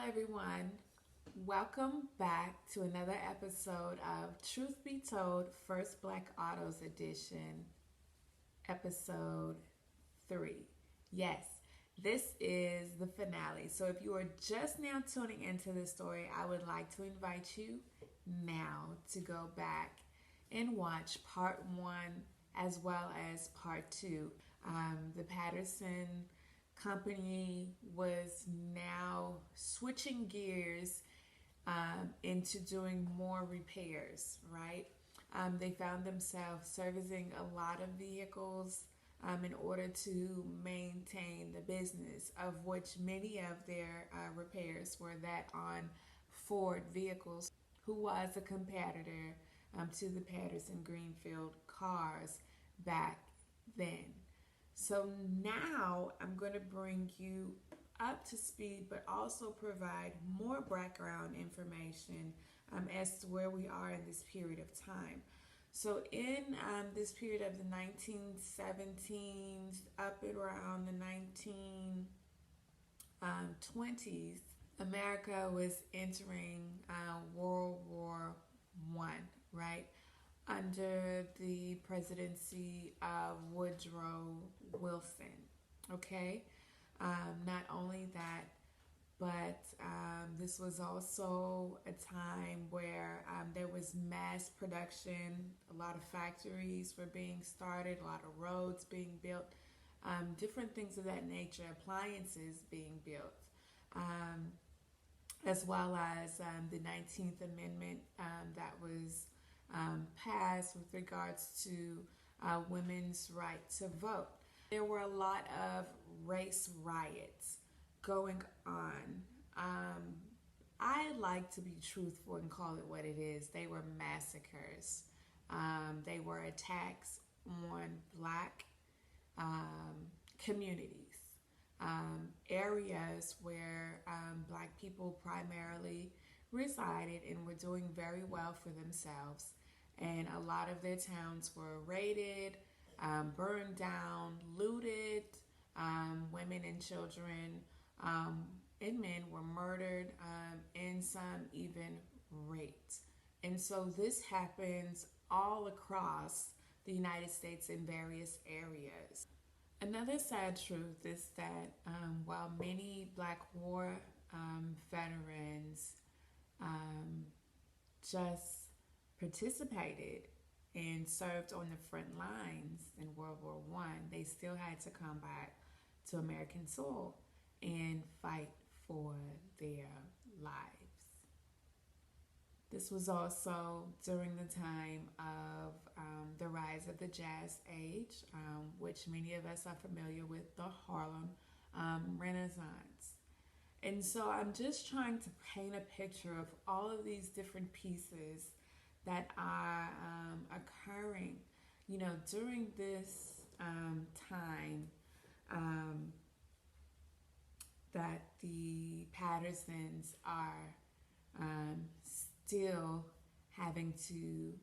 everyone. Welcome back to another episode of Truth Be Told First Black Autos Edition, episode 3. Yes, this is the finale. So if you are just now tuning into this story, I would like to invite you now to go back and watch part 1 as well as part 2. The Patterson company was now switching gears into doing more repairs, right? They found themselves servicing a lot of vehicles in order to maintain the business, of which many of their repairs were that on Ford vehicles, who was a competitor to the Patterson Greenfield cars back then. So now I'm going to bring you up to speed, but also provide more background information as to where we are in this period of time. So in this period of the 1917s up around the 1920s, America was entering World War One, right? Under the presidency of Woodrow Wilson. Okay, not only that, but this was also a time where there was mass production. A lot of factories were being started, a lot of roads being built, different things of that nature, appliances being built, as well as the 19th Amendment that was passed with regards to women's right to vote. There were a lot of race riots going on. I like to be truthful and call it what it is. They were massacres. They were attacks on black communities, areas where black people primarily resided and were doing very well for themselves. And a lot of their towns were raided, burned down, looted. Women and children and men were murdered, and some even raped. And so this happens all across the United States in various areas. Another sad truth is that while many Black War veterans just participated and served on the front lines in World War One, they still had to come back to American soil and fight for their lives. This was also during the time of the rise of the Jazz Age, which many of us are familiar with, the Harlem Renaissance. And so I'm just trying to paint a picture of all of these different pieces that are occurring, during this time that the Pattersons are still having to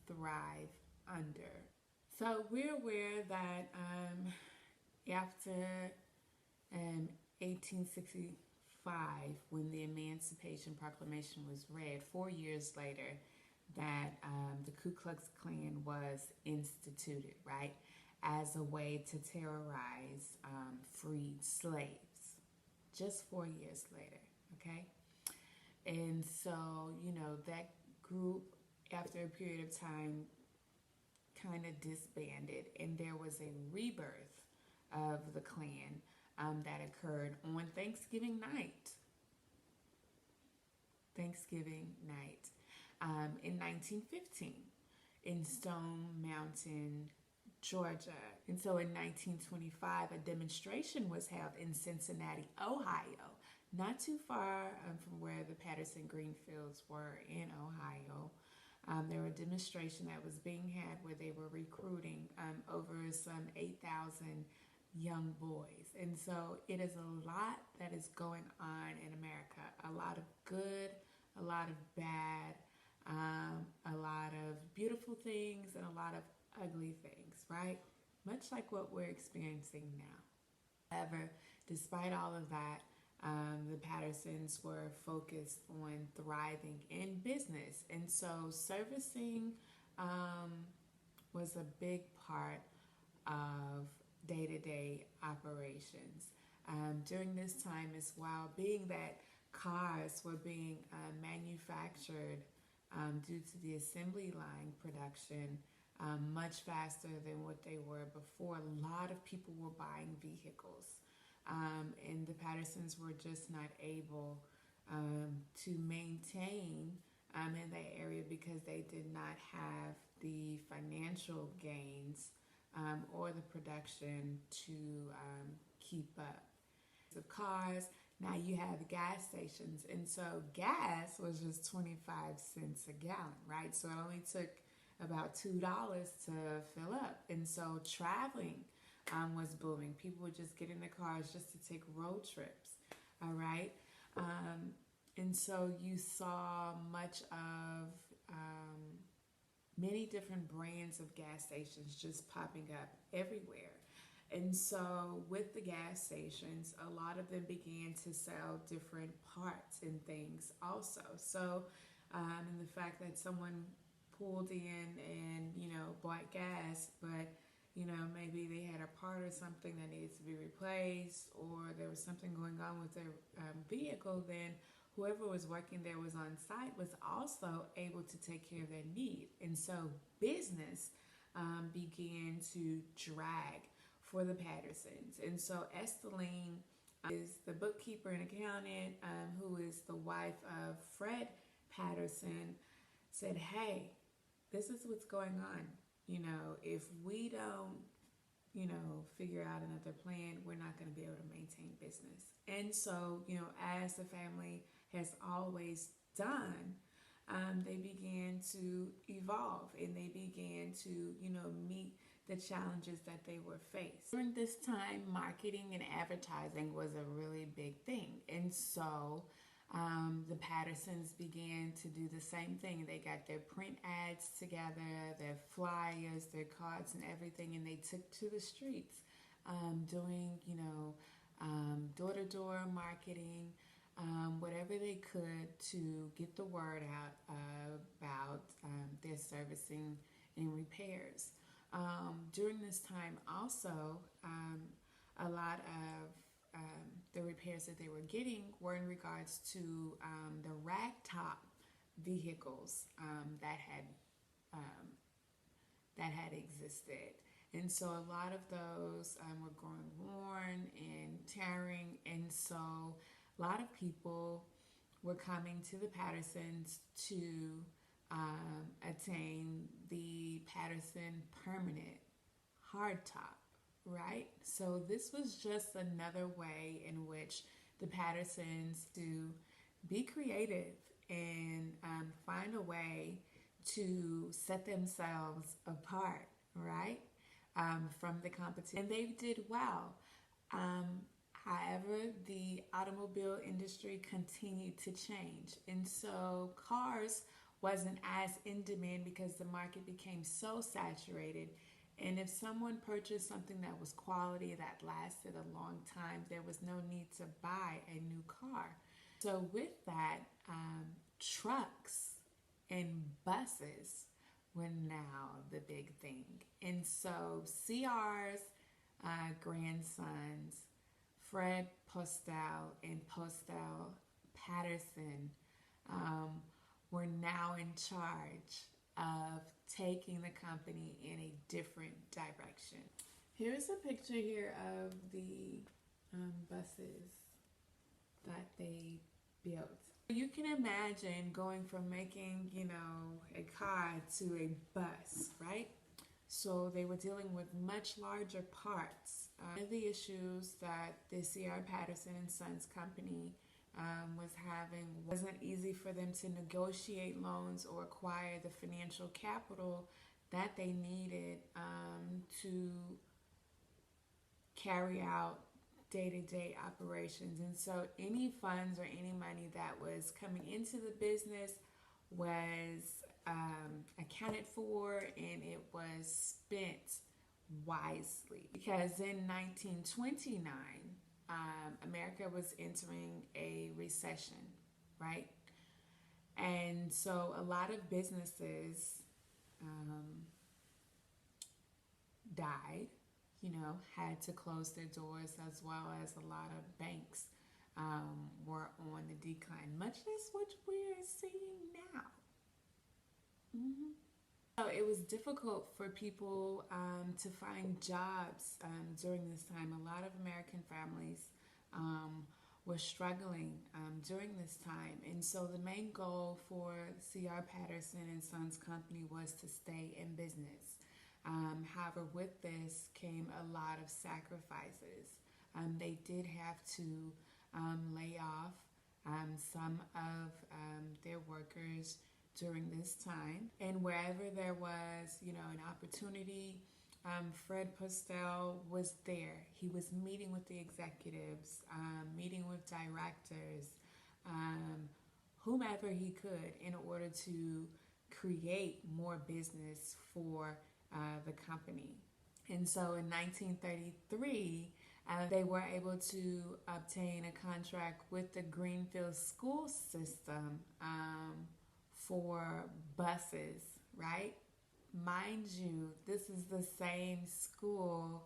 thrive under. So we're aware that after 1865, when the Emancipation Proclamation was read, 4 years later, that the Ku Klux Klan was instituted, right, as a way to terrorize freed slaves. Just 4 years later, okay? And so, that group, after a period of time, kind of disbanded, and there was a rebirth of the Klan that occurred on Thanksgiving night. In 1915 in Stone Mountain, Georgia. And so in 1925, a demonstration was held in Cincinnati, Ohio, not too far from where the Patterson Greenfields were in Ohio. There was a demonstration that was being had where they were recruiting over some 8,000 young boys. And so it is a lot that is going on in America. A lot of good, a lot of bad, a lot of beautiful things, and a lot of ugly things, right? Much like what we're experiencing now. However, despite all of that, the Pattersons were focused on thriving in business. And so servicing was a big part of day-to-day operations. During this time as well, being that cars were being manufactured due to the assembly line production much faster than what they were before, a lot of people were buying vehicles. And the Pattersons were just not able to maintain in that area because they did not have the financial gains or the production to keep up. The cars, now you have gas stations, and so gas was just 25 cents a gallon, right? So it only took about $2 to fill up. And so traveling was booming. People would just get in their cars just to take road trips, all right? And so you saw much of many different brands of gas stations just popping up everywhere. And so with the gas stations, a lot of them began to sell different parts and things also. So and the fact that someone pulled in and, bought gas, but, maybe they had a part or something that needed to be replaced, or there was something going on with their vehicle, then whoever was working there was on site was also able to take care of their need. And so business began to drag for the Pattersons. And so Esteline is the bookkeeper and accountant who is the wife of Fred Patterson, said, hey, this is what's going on. If we don't, figure out another plan, we're not going to be able to maintain business. And so, as the family has always done, they began to evolve and they began to, meet the challenges that they were faced. During this time, marketing and advertising was a really big thing. And so the Pattersons began to do the same thing. They got their print ads together, their flyers, their cards and everything, and they took to the streets doing, door-to-door marketing, whatever they could to get the word out about their servicing and repairs. During this time also, a lot of the repairs that they were getting were in regards to the ragtop vehicles that had existed. And so a lot of those were growing worn and tearing, and so a lot of people were coming to the Pattersons to attain the Patterson permanent hardtop, right? So this was just another way in which the Pattersons to be creative and find a way to set themselves apart, right, from the competition. And they did well. However, the automobile industry continued to change. And so cars wasn't as in demand because the market became so saturated. And if someone purchased something that was quality, that lasted a long time, there was no need to buy a new car. So with that, trucks and buses were now the big thing. And so CR's grandsons, Fred Postal and Postal Patterson, were now in charge of taking the company in a different direction. Here's a picture here of the buses that they built. You can imagine going from making, a car to a bus, right? So they were dealing with much larger parts. One of the issues that the C.R. Patterson and Sons company was having wasn't easy for them to negotiate loans or acquire the financial capital that they needed to carry out day-to-day operations. And so any funds or any money that was coming into the business was accounted for, and it was spent wisely. Because in 1929, America was entering a recession, right? And so a lot of businesses died, had to close their doors, as well as a lot of banks were on the decline, much as what we're seeing now. Mm-hmm. So it was difficult for people to find jobs during this time. A lot of American families were struggling during this time. And so the main goal for C.R. Patterson and Sons Company was to stay in business. However, with this came a lot of sacrifices. They did have to lay off some of their workers during this time. And wherever there was, an opportunity, Fred Postel was there. He was meeting with the executives, meeting with directors, whomever he could, in order to create more business for the company. And so in 1933, they were able to obtain a contract with the Greenfield school system for buses, right? Mind you, this is the same school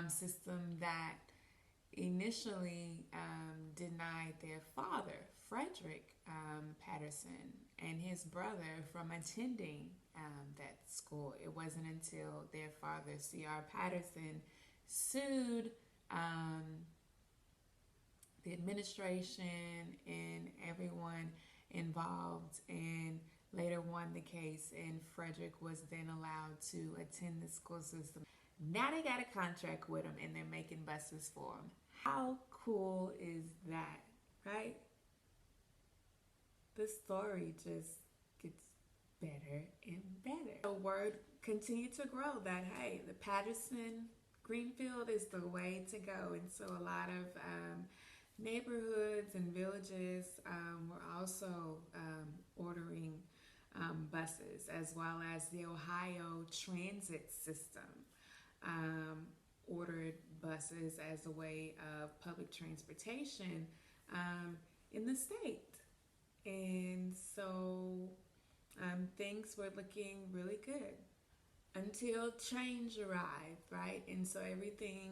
system that initially denied their father, Frederick Patterson, and his brother from attending that school. It wasn't until their father, C.R. Patterson, sued the administration and everyone involved, and later won the case, and Frederick was then allowed to attend the school system. Now they got a contract with him, and they're making buses for him. How cool is that, right? The story just gets better and better. The word continued to grow that, hey, the Patterson Greenfield is the way to go. And so a lot of neighborhoods and villages were also ordering buses, as well as the Ohio Transit System ordered buses as a way of public transportation in the state. And so things were looking really good until change arrived, right? And so everything,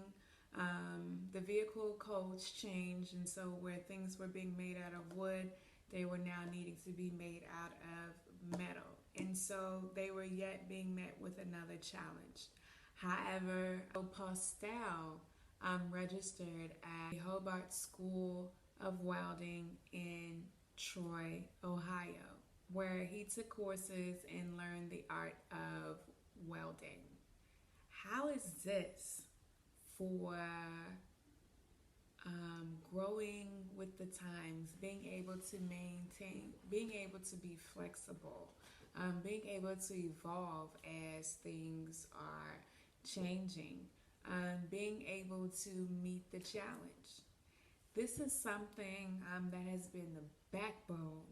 the vehicle codes changed, and so where things were being made out of wood, they were now needing to be made out of metal. And so they were yet being met with another challenge. However, Postel registered at the Hobart School of Welding in Troy, Ohio, where he took courses and learned the art of welding. How is this for growing with the times, being able to maintain, being able to be flexible, being able to evolve as things are changing, being able to meet the challenge? This is something that has been the backbone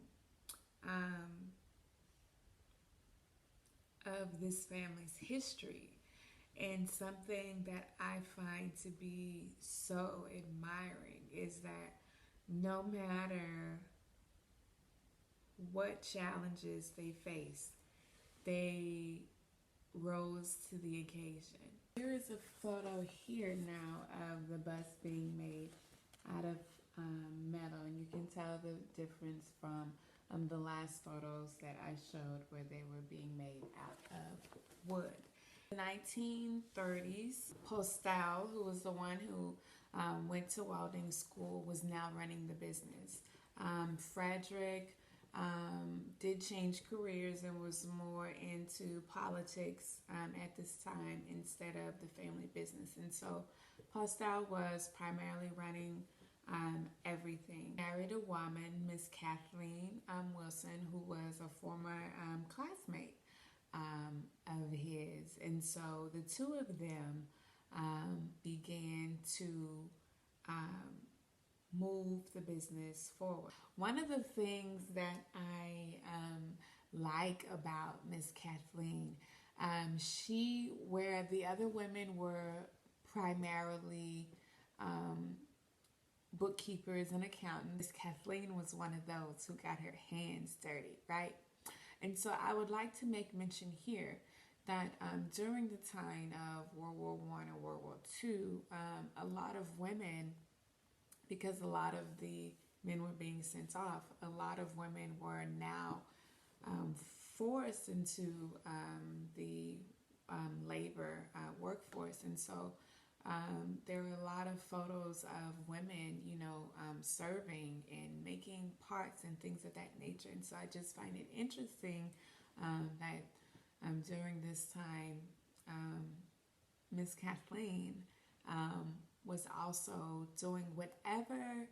of this family's history, and something that I find to be so admiring is that no matter what challenges they faced, they rose to the occasion. Here is a photo here now of the bus being made out of metal, and you can tell the difference from the last photos that I showed where they were being made out of wood. In the 1930s, Postel, who was the one who went to welding school, was now running the business. Frederick did change careers and was more into politics at this time instead of the family business. And so Postel was primarily running everything. Married a woman, Miss Kathleen Wilson, who was a former classmate of his. And so the two of them began to move the business forward. One of the things that I like about Miss Kathleen, where the other women were primarily bookkeepers and accountants. Kathleen was one of those who got her hands dirty, right? And so I would like to make mention here that during the time of World War I and World War II, a lot of women, because a lot of the men were being sent off, a lot of women were now um, forced into the labor workforce. And so there were a lot of photos of women, serving and making parts and things of that nature. And so I just find it interesting that during this time, Miss Kathleen was also doing whatever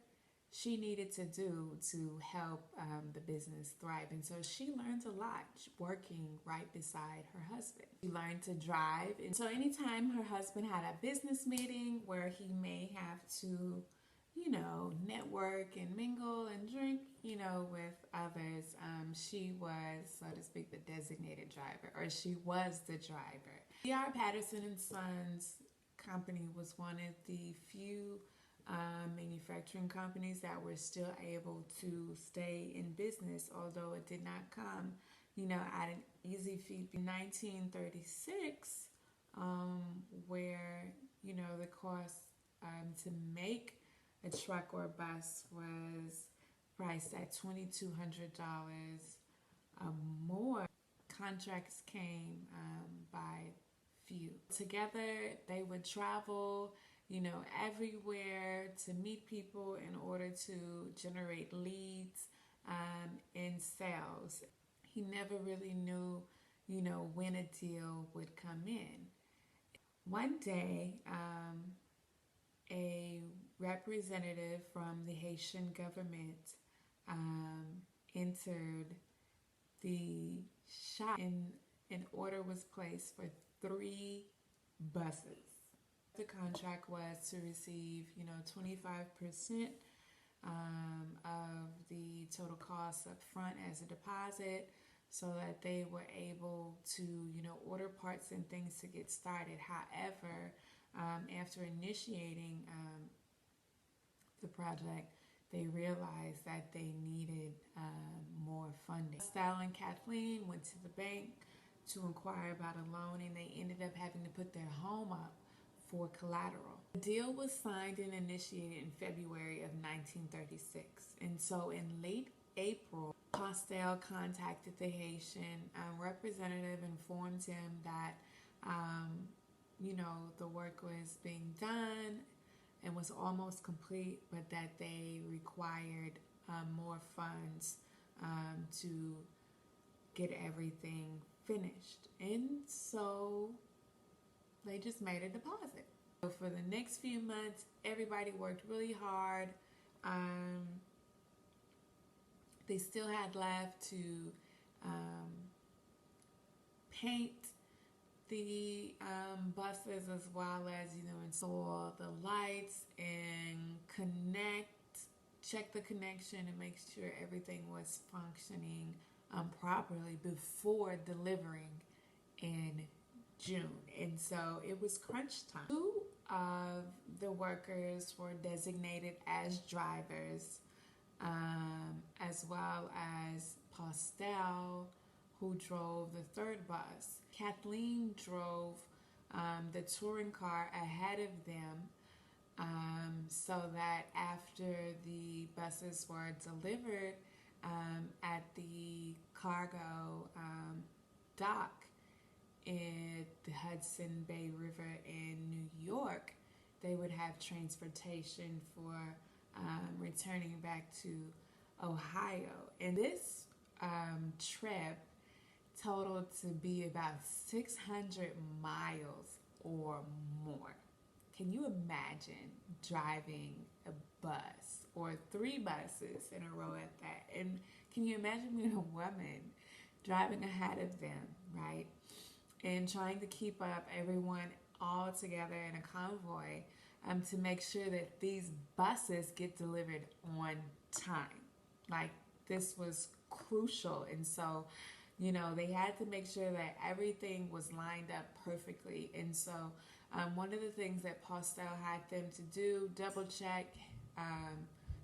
she needed to do to help the business thrive. And so she learned a lot working right beside her husband. She learned to drive. And so anytime her husband had a business meeting where he may have to, network and mingle and drink, with others, she was, so to speak, the designated driver, or she was the driver. D.R. Patterson and Sons company was one of the few manufacturing companies that were still able to stay in business, although it did not come, at an easy feat. In 1936, where, the cost to make a truck or a bus was priced at $2,200 more. Contracts came by few. Together, they would travel, everywhere to meet people in order to generate leads and sales. He never really knew, when a deal would come in. One day, a representative from the Haitian government entered the shop, and an order was placed for 3 buses. The contract was to receive, 25% of the total cost up front as a deposit, so that they were able to, order parts and things to get started. However, after initiating the project, they realized that they needed more funding. Stella and Kathleen went to the bank to inquire about a loan, and they ended up having to put their home up for collateral. The deal was signed and initiated in February of 1936. And so in late April, Postel contacted the Haitian representative, informed him that, the work was being done and was almost complete, but that they required more funds to get everything finished. And so they just made a deposit. So for the next few months, everybody worked really hard. They still had left to paint the buses, as well as, install the lights and check the connection and make sure everything was functioning properly before delivering in June. And so it was crunch time. 2 of the workers were designated as drivers, as well as Postel, who drove the 3rd bus. Kathleen drove the touring car ahead of them, so that after the buses were delivered at the cargo dock in the Hudson Bay River in New York, they would have transportation for returning back to Ohio. And this trip totaled to be about 600 miles or more. Can you imagine driving a bus, or 3 buses in a row at that? And can you imagine being a woman driving ahead of them, right? And trying to keep up everyone all together in a convoy to make sure that these buses get delivered on time. Like, this was crucial. And so, they had to make sure that everything was lined up perfectly. And so one of the things that Postel had them to do, double check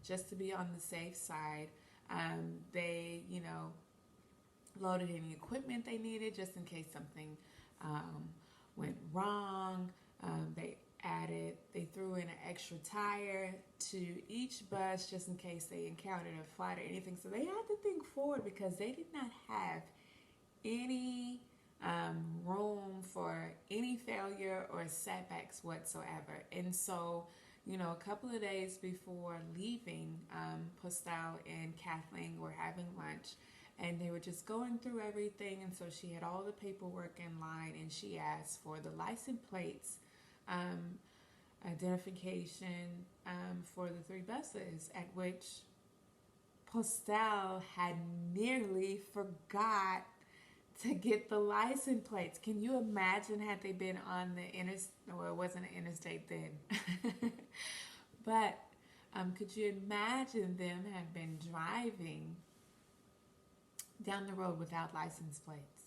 just to be on the safe side. They, loaded any equipment they needed just in case something went wrong. They threw in an extra tire to each bus just in case they encountered a flood or anything. So they had to think forward because they did not have any room for any failure or setbacks whatsoever. And so, a couple of days before leaving, Postal and Kathleen were having lunch and they were just going through everything. And so she had all the paperwork in line and she asked for the license plates, identification for the 3 buses, at which Postal had nearly forgot to get the license plates. Can you imagine had they been on the interstate? Well, it wasn't an interstate then. But could you imagine them have been driving down the road without license plates?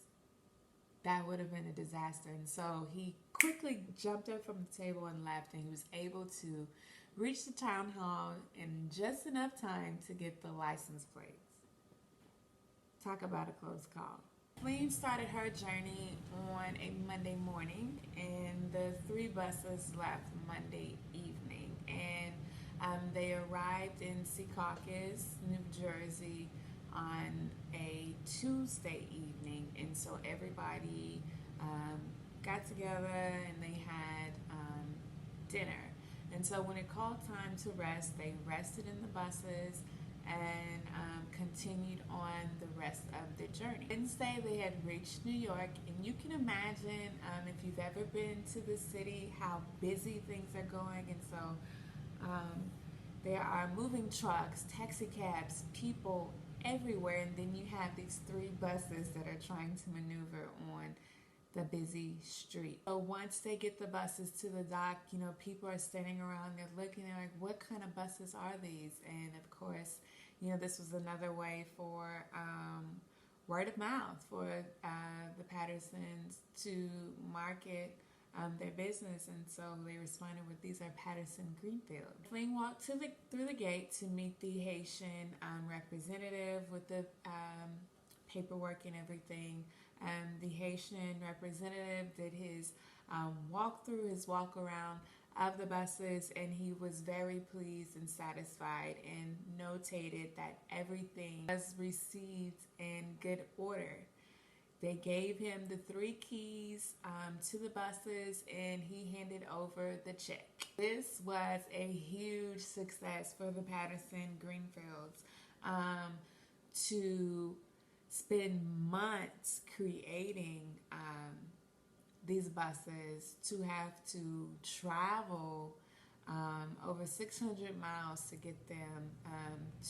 That would have been a disaster. And so he quickly jumped up from the table and left, and he was able to reach the town hall in just enough time to get the license plates. Talk about a close call. Kathleen started her journey on a Monday morning, and the 3 buses left Monday evening. And they arrived in Secaucus, New Jersey, on a Tuesday evening. And so everybody got together and they had dinner. And so when it called time to rest, they rested in the buses and continued on the rest of the journey. Wednesday, they had reached New York, and you can imagine if you've ever been to the city how busy things are going. And so there are moving trucks, taxi cabs, people everywhere, and then you have these 3 buses that are trying to maneuver on the busy street. So once they get the buses to the dock, people are standing around, they're looking, they're like, what kind of buses are these? And of course, this was another way for word of mouth for the Pattersons to market their business. And so they responded with, these are Patterson Greenfield. Kathleen walked through the gate to meet the Haitian representative with the paperwork and everything. The Haitian representative did his walk around of the buses, and he was very pleased and satisfied and notated that everything was received in good order. They gave him the 3 keys to the buses, and he handed over the check. This was a huge success for the Patterson Greenfields to spend months creating these buses, to have to travel over 600 miles to get them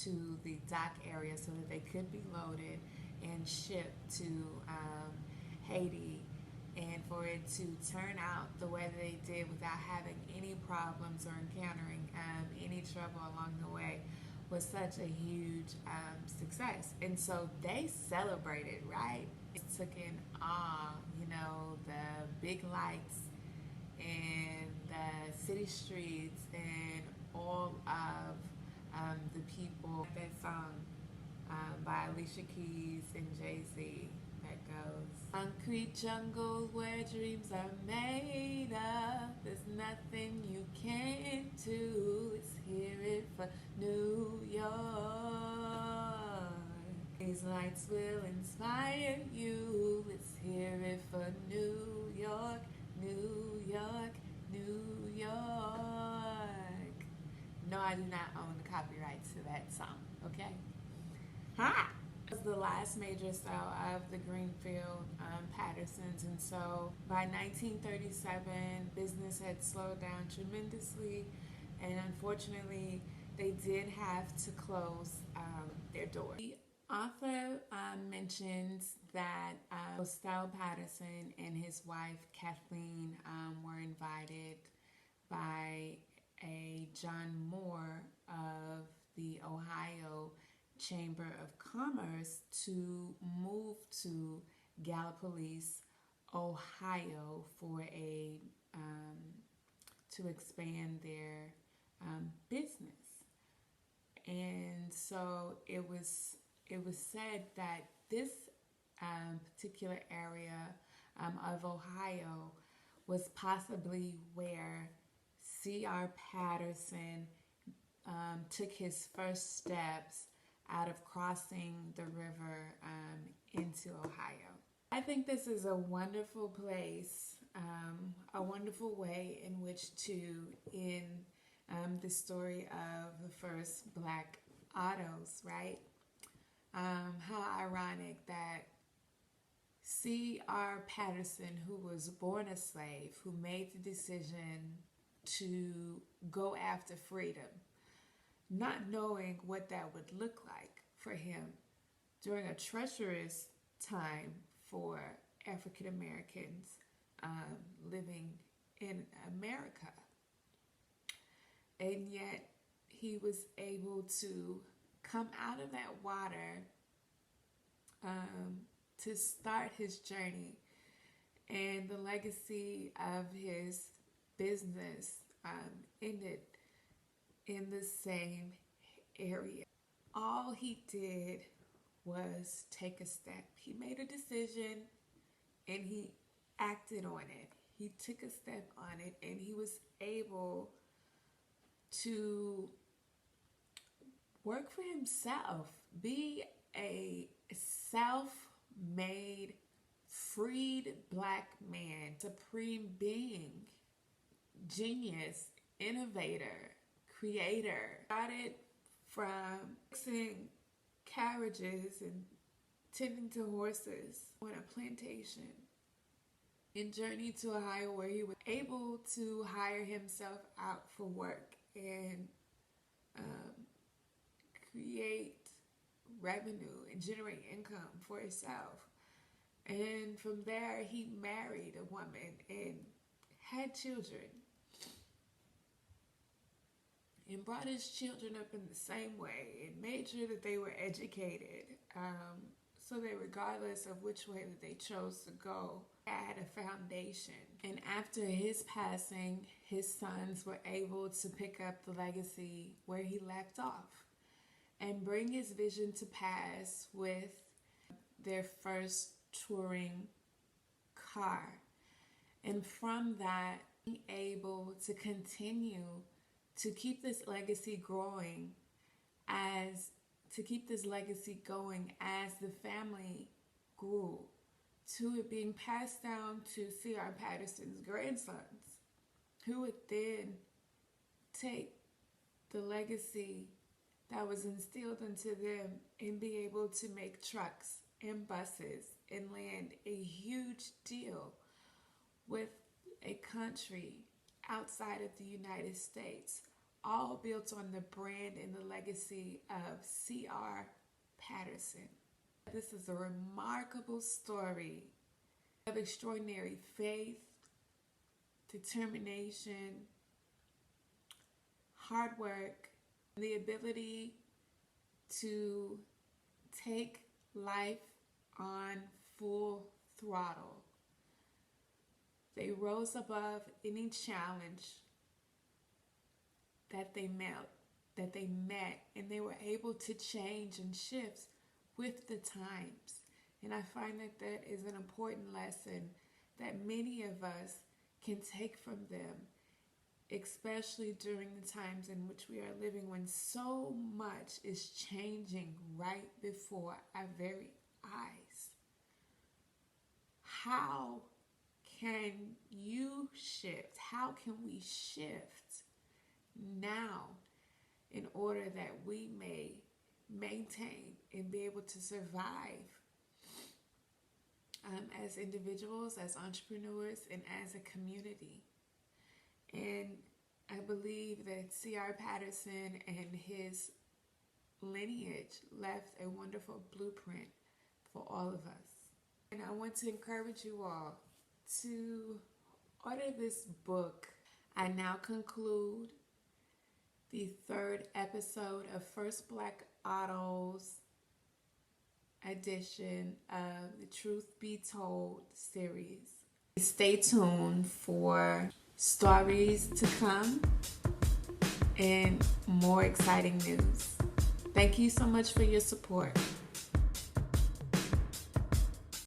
to the dock area so that they could be loaded and shipped to Haiti, and for it to turn out the way that they did without having any problems or encountering any trouble along the way was such a huge success. And so they celebrated, right? It took in awe, the big lights and the city streets and all of the people. That song by Alicia Keys and Jay-Z that goes, concrete jungles where dreams are made of, there's nothing you can't do. Let's hear it for New York. These lights will inspire you. Let's hear it for New York, New York, New York. No, I do not own the copyrights to that song, okay? Ha! It was the last major sale of the Greenfield Pattersons, and so by 1937, business had slowed down tremendously, and unfortunately, they did have to close their doors. The author mentions that Postal Patterson and his wife Kathleen were invited by a John Moore of the Ohio Chamber of Commerce to move to Gallipolis, Ohio for to expand their business. And so it was said that this particular area of Ohio was possibly where C.R. Patterson took his first steps out of crossing the river into Ohio. I think this is a wonderful place, a wonderful way in which to end the story of the first Black autos, right? How ironic that C.R. Patterson, who was born a slave, who made the decision to go after freedom, not knowing what that would look like for him during a treacherous time for African Americans living in America. And yet he was able to come out of that water to start his journey, and the legacy of his business ended in the same area. All he did was take a step. He made a decision and he acted on it. He took a step on it, and he was able to work for himself, be a self-made, freed Black man, supreme being, genius, innovator, creator. Started from fixing carriages and tending to horses on a plantation, and journeyed to Ohio, where he was able to hire himself out for work and create revenue and generate income for himself. And from there, he married a woman and had children, and brought his children up in the same way, and made sure that they were educated, so that regardless of which way that they chose to go, had a foundation. And after his passing, his sons were able to pick up the legacy where he left off and bring his vision to pass with their first touring car. And from that, being able to continue to keep this legacy growing, as the family grew, to it being passed down to C.R. Patterson's grandsons, who would then take the legacy that was instilled into them and be able to make trucks and buses and land a huge deal with a country outside of the United States, all built on the brand and the legacy of C.R. Patterson. This is a remarkable story of extraordinary faith, determination, hard work, and the ability to take life on full throttle. They rose above any challenge that they met, and they were able to change and shift with the times. And I find that that is an important lesson that many of us can take from them, especially during the times in which we are living, when so much is changing right before our very eyes. How can you shift? How can we shift now in order that we may maintain and be able to survive as individuals, as entrepreneurs, and as a community? And I believe that C.R. Patterson and his lineage left a wonderful blueprint for all of us. And I want to encourage you all to order this book. I now conclude the third episode of First Black Autos edition of the Truth Be Told series. Stay tuned for stories to come and more exciting news. Thank you so much for your support.